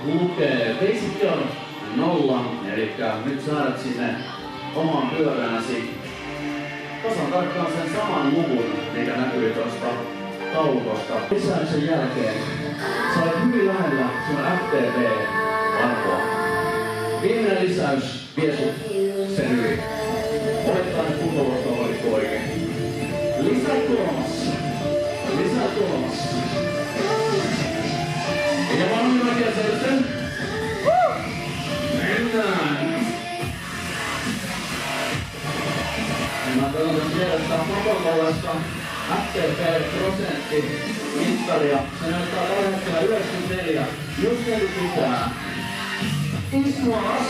lukee basic on 0, eli nyt saat sinne omaan pyörääsi tasan tarkkaan sen saman luvun, mikä näkyy tuosta taulukosta. Lisäyksen jälkeen sä olet hyvin lähellä sun FTP-arvoa. Viimeinen lisäys vie sut sen yli. Oletetaan, että kuntovuotta oli oikein. Lisää kolmas. Lisää kolmas. Ja valmiina kieselten. Mennään. Mä katsotaan tiedostaa pakollista FTP-prosentti mittaria. Se näyttää tällä hetkellä 94. Just niin pitää. Istua alas.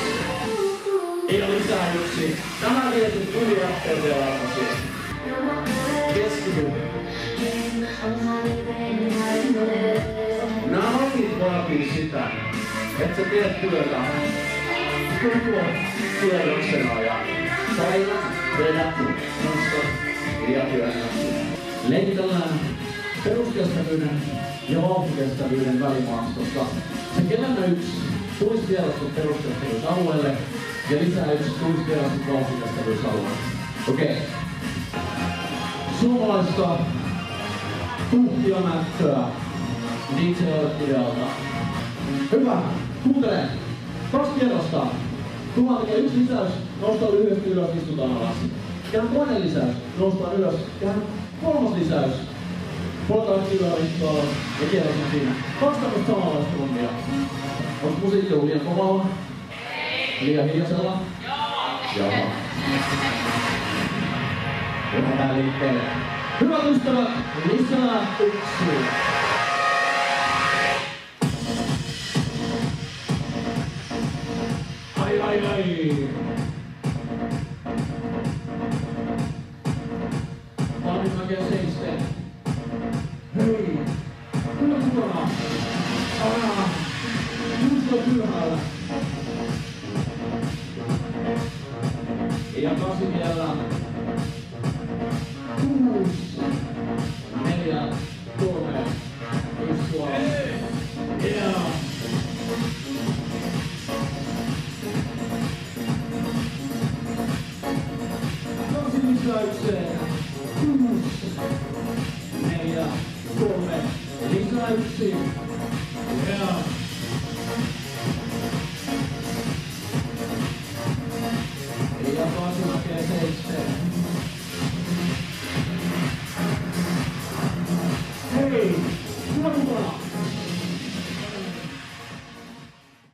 Ei ole lisäyksi. Tämä vietit yli FTP-arvosi. Keskity. Nämä lakit vaatii sitä, että sä teet työtä koko kierroksen ajan. Päivät, vedät, nosta ja työnnästi. Leikitellään peruskestävyyden ja vauhtikestävyyden välimaastosta. Se kelennä 1 tulisi vierastut peruskestävyysalueelle ja lisää 1 tulisi vierastut vauhtikestävyysalueelle. Okei. Suomalaista tuhtiamättöä DJ-idealta. Hyvä, kuuntele. 2 kierrosta. Tullaan tekee 1 lisäys, noustaan lyhyesti ylös, istutaan alas. Tehdään toinen lisäys, noustaan ylös. Tehdään 3. lisäys. Puoltaan ylös, istutaan alas ja kierros on siinä. 2 tämmöistä samanlaista rummia. Onko musiikki ollut liian kovalla? Liian hiljaisella? Joo. Lähdetään liikkeelle. Hyvät ystävät, lisää 1. Ai. Valmiin mäkeä seisten. Hei! Kyllä suoraan! Just on ylhäällä. Ja 8 vielä. 6, 4, 3, 1,